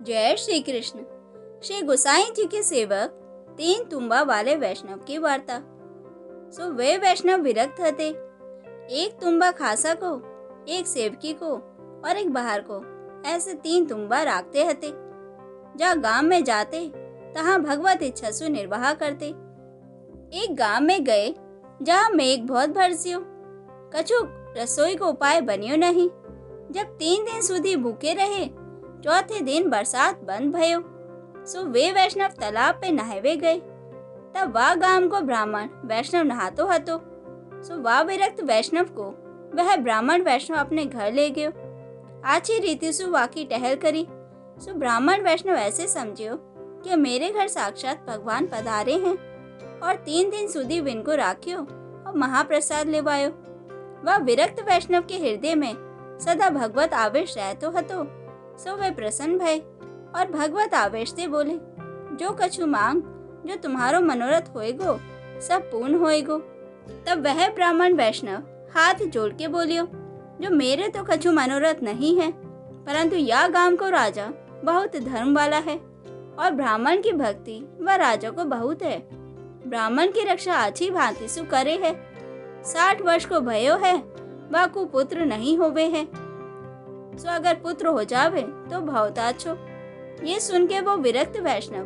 जय श्री कृष्ण। श्री गोसाई जी के सेवक तीन तुम्बा वाले वैष्णव की वार्ता। सो वे वैष्णव विरक्त थे। एक तुम्बा खासा को, एक सेवकी को और एक बाहर को, ऐसे तीन तुम्बा राखते हते। जहाँ गांव में जाते तहाँ भगवत इच्छा से निर्वाह करते। एक गांव में गए जहाँ मेघ बहुत बरस्यो, कछु रसोई को उपाय बनियो नहीं। जब 3 दिन सुधी भूखे रहे, चौथे दिन बरसात बंद भयो। सो वे वैष्णव तालाब पे नहावे गए। तब वह गांव को ब्राह्मण वैष्णव नहातो हतो। सो वह विरक्त वैष्णव को वह ब्राह्मण वैष्णव अपने घर ले गयो। आछी रीति से वाकी टहल करी। सो ब्राह्मण वैष्णव ऐसे समझियो कि मेरे घर साक्षात भगवान पधारे हैं और 3 दिन सुधी विन को राख्यो और महाप्रसाद लेवायो। वह विरक्त वैष्णव के हृदय में सदा भगवत आवेश रहतो हतो। सो वे प्रसन्न भय और भगवत आवेश से बोले, जो कछु मांग, जो तुम्हारो मनोरथ होएगो सब पूर्ण होएगो। तब वह ब्राह्मण वैष्णव हाथ जोड़ के बोलियो, जो मेरे तो कछु मनोरथ नहीं है, परंतु यह गांव को राजा बहुत धर्म वाला है और ब्राह्मण की भक्ति व राजा को बहुत है। ब्राह्मण की रक्षा अच्छी भांति सु करे है। 60 वर्ष को भयो है, वह को पुत्र नहीं होवे है। सो अगर पुत्र हो जावे तो बहुत अच्छो। ये सुन के वो विरक्त वैष्णव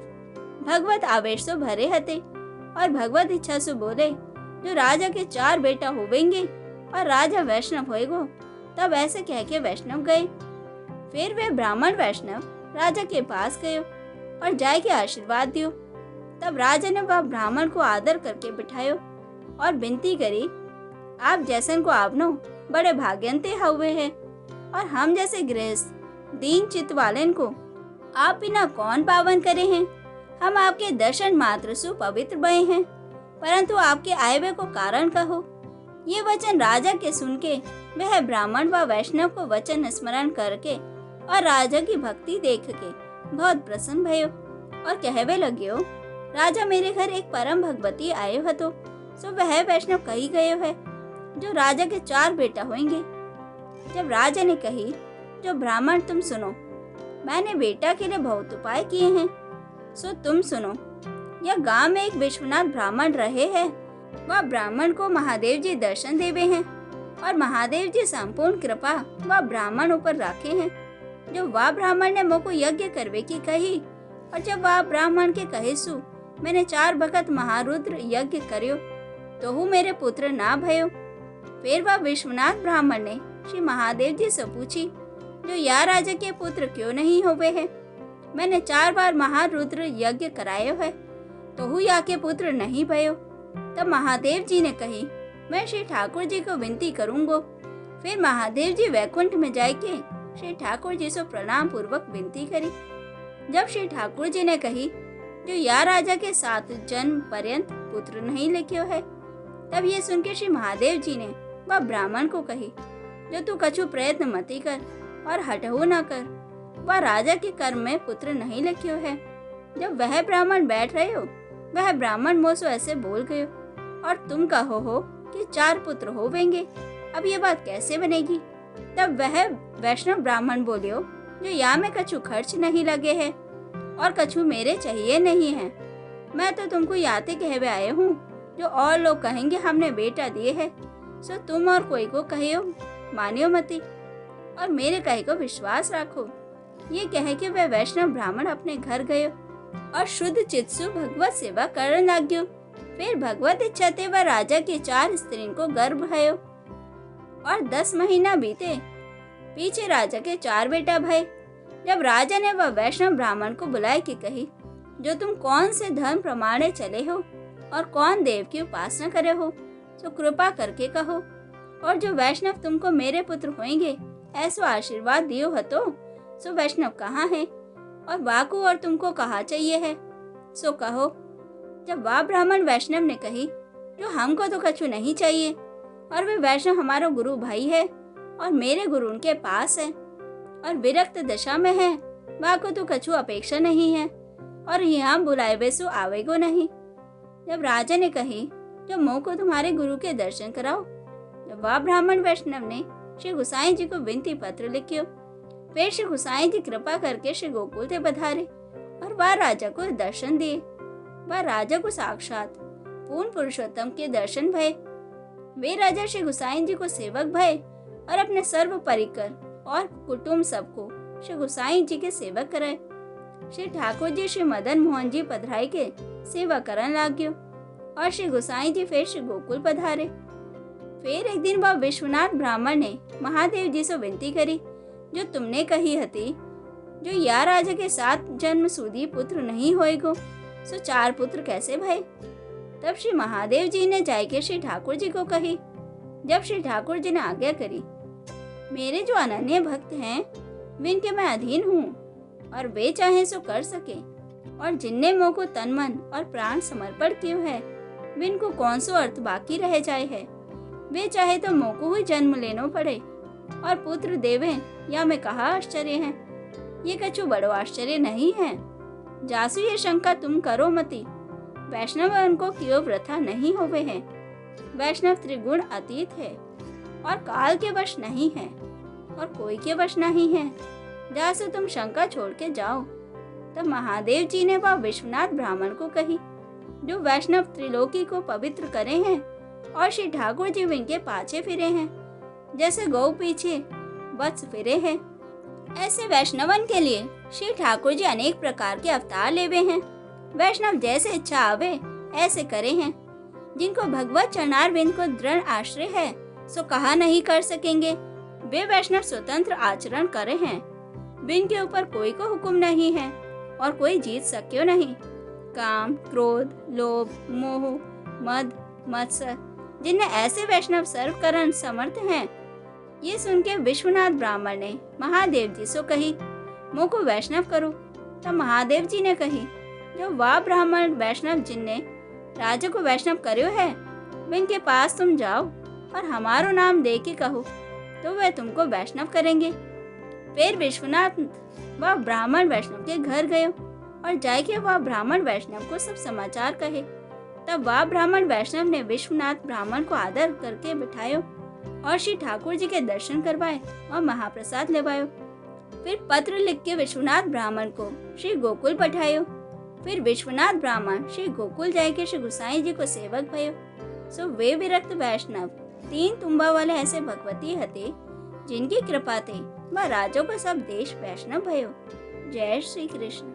भगवत आवेश से भरे हते और भगवत इच्छा से बोले, जो राजा के 4 बेटा होवेंगे और राजा वैष्णव होएगो। तब ऐसे कह के वैष्णव गए। फिर वे ब्राह्मण वैष्णव राजा के पास गयो और जाय के आशीर्वाद दियो। तब राजा ने वह ब्राह्मण को आदर करके बिठायो और विनती करी, आप जैसन को आपनो बड़े भाग्यंते हुए है और हम जैसे गृहस्थ दीन चित्त वालेन को आप बिना कौन पावन करे हैं। हम आपके दर्शन मात्र से पवित्र बने हैं, परंतु आपके आए को कारण कहो। ये वचन राजा के सुन के वह ब्राह्मण व वैष्णव को वचन स्मरण करके और राजा की भक्ति देख के बहुत प्रसन्न भयो और कहवे लगियो, राजा मेरे घर एक परम भगवती आयो हतो। सो वह वैष्णव कही गयो है, जो राजा के 4 बेटा होंगे। जब राजा ने कही, जो ब्राह्मण तुम सुनो, मैंने बेटा के लिए बहुत उपाय किए हैं, सो तुम सुनो। यह गांव में एक विश्वनाथ ब्राह्मण रहे हैं। वह ब्राह्मण को महादेव जी दर्शन देवे हैं और महादेव जी संपूर्ण कृपा वह ब्राह्मण ऊपर रखे हैं। जो वह ब्राह्मण ने मोको यज्ञ करवे की कही और जब वह ब्राह्मण के कहे सु मैंने 4 भगत महारुद्र यज्ञ करियो तो हूँ मेरे पुत्र ना भयो। फिर वह विश्वनाथ ब्राह्मण ने श्री महादेव जी से पूछी, जो या राजा के पुत्र क्यों नहीं हुए हैं। मैंने 4 बार महारुद्र यज्ञ करायो है तो हूँ या के पुत्र नहीं भयो। तब महादेव जी ने कही, मैं श्री ठाकुर जी को विनती करूंगो। फिर महादेव जी वैकुंठ में जाके श्री ठाकुर जी से प्रणाम पूर्वक विनती करी। जब श्री ठाकुर जी ने कही, जो या राजा के 7 जन्म पर्यंत पुत्र नहीं लिखियो है। तब ये सुन के श्री महादेव जी ने वह ब्राह्मण को कही, जो तू कछु प्रयत्न मती कर और हटहु न कर, वह राजा के कर्म में पुत्र नहीं लिखियो है। जब वह ब्राह्मण बैठ रहे हो, वह ब्राह्मण मोसो ऐसे बोल गयो और तुम कहो हो कि 4 पुत्र होवेंगे, अब ये बात कैसे बनेगी। तब वह वैष्णव ब्राह्मण बोलियो, जो या में कछु खर्च नहीं लगे है और कछु मेरे चाहिए नहीं है। मैं तो तुमको याते कहवे आए हूँ, जो और लोग कहेंगे हमने बेटा दिए है, सो तुम और कोई को कहियो मानियो मती और मेरे कहे को विश्वास रखो। ये कहे कि वह वैष्णव ब्राह्मण अपने घर गयो और शुद्ध चित्त से भगवत सेवा करने लाग्यो। फिर भगवत इच्छा ते वह राजा की 4 स्त्रियों को गर्भ भयो और 10 महीना बीते। पीछे राजा के 4 बेटा भय। जब राजा ने वह वैष्णव ब्राह्मण को बुलाए कि कही, जो तुम कौन से धर्म प्रमाणे चले हो और कौन देव की उपासना करे हो, तो कृपा करके कहो। और जो वैष्णव तुमको मेरे पुत्र होंगे ऐसा आशीर्वाद दियो हतो, सो वैष्णव कहाँ है और वाकु और तुमको कहाँ चाहिए है, सो कहो। जब वह ब्राह्मण वैष्णव ने कही, जो हमको तो कछु नहीं चाहिए और वे वैष्णव हमारा गुरु भाई है और मेरे गुरु उनके पास है और विरक्त दशा में है, वाको तो कछु अपेक्षा नहीं है और यहाँ बुलाए वे सो आवेगो नहीं। जब राजा ने कही, जो मोह को तुम्हारे गुरु के दर्शन कराओ। जब वह ब्राह्मण वैष्णव ने श्री गोसाई जी को विनती पत्र लिखियो फिर श्री गोसाई जी कृपा करके श्री गोकुल थे पधारे और वह राजा को दर्शन दिए। वह राजा को साक्षात पूर्ण पुरुषोत्तम के दर्शन भये। वे राजा श्री गोसाई जी को सेवक भये और अपने सर्व परिकर और कुटुंब सबको श्री गोसाई जी के सेवक कराए। श्री ठाकुर जी श्री मदन मोहन जी पधराई के सेवा करन लाग्यो और श्री गोसाई जी फिर श्री गोकुल पधारे। फिर एक दिन वह विश्वनाथ ब्राह्मण ने महादेव जी से विनती करी, जो तुमने कही हती, जो या राजा के 7 जन्म सुधी पुत्र नहीं होएगो, सो 4 पुत्र कैसे भय। तब श्री महादेव जी ने जाके श्री ठाकुर जी को कही। जब श्री ठाकुर जी ने आज्ञा करी, मेरे जो अनन्य भक्त हैं विनके मैं अधीन हूँ और वे चाहे सो कर सके, और जिनने मोह को तन मन और प्राण समर्पण कियो है विनको कौन सो अर्थ बाकी रह जाए है। वे चाहे तो मोह को ही जन्म लेनो पड़े और पुत्र देवे, या मैं कहा आश्चर्य है। ये कछु बड़ो आश्चर्य नहीं है। जासु ये शंका तुम करो मती, वैष्णव उनको क्यों व्रथा नहीं होवे है। वैष्णव त्रिगुण अतीत है और काल के वश नहीं है और कोई के वश नहीं है। जासु तुम शंका छोड़ के जाओ। तब महादेव जी ने वह विश्वनाथ ब्राह्मण को कही, जो वैष्णव त्रिलोकी को पवित्र करे हैं और श्री ठाकुर जी इनके पाछे फिरे हैं, जैसे गौ पीछे वत्स फिरे हैं। ऐसे वैष्णवन के लिए श्री ठाकुर जी अनेक प्रकार के अवतार लेवे हैं। वैष्णव जैसे इच्छा आवे ऐसे करे हैं। जिनको भगवत चरणारविंद को दृढ़ आश्रय है सो कहा नहीं कर सकेंगे। वे वैष्णव स्वतंत्र आचरण करे हैं। बिन के ऊपर कोई को हुक्म नहीं है और कोई जीत सक्यो नहीं। काम, क्रोध, लोभ, मोह, मद, मत्सर, जिन्हें ऐसे वैष्णव सर्व करन समर्थ हैं। ये सुन के विश्वनाथ ब्राह्मण ने महादेव जी से कही, मोह को वैष्णव करो। तब महादेव जी ने कही, जो वह ब्राह्मण वैष्णव जिनने राजा को वैष्णव कर्यो है, इनके पास तुम जाओ और हमारो नाम दे के कहो, तो वह तुमको वैष्णव करेंगे। फिर विश्वनाथ वह ब्राह्मण वैष्णव के घर गयो और जाके वह ब्राह्मण वैष्णव को सब समाचार कहे। तब वह ब्राह्मण वैष्णव ने विश्वनाथ ब्राह्मण को आदर करके बिठायो और श्री ठाकुर जी के दर्शन करवाए और महाप्रसाद लेवायो। फिर पत्र लिख के विश्वनाथ ब्राह्मण को श्री गोकुल पठायो। फिर विश्वनाथ ब्राह्मण श्री गोकुल जाके श्री गोसाई जी को सेवक भयो। सो वे विरक्त वैष्णव 3 तुम्बा वाले ऐसे भगवती हते, जिनकी कृपा थे वह राजों को सब देश वैष्णव भयो। जय श्री कृष्ण।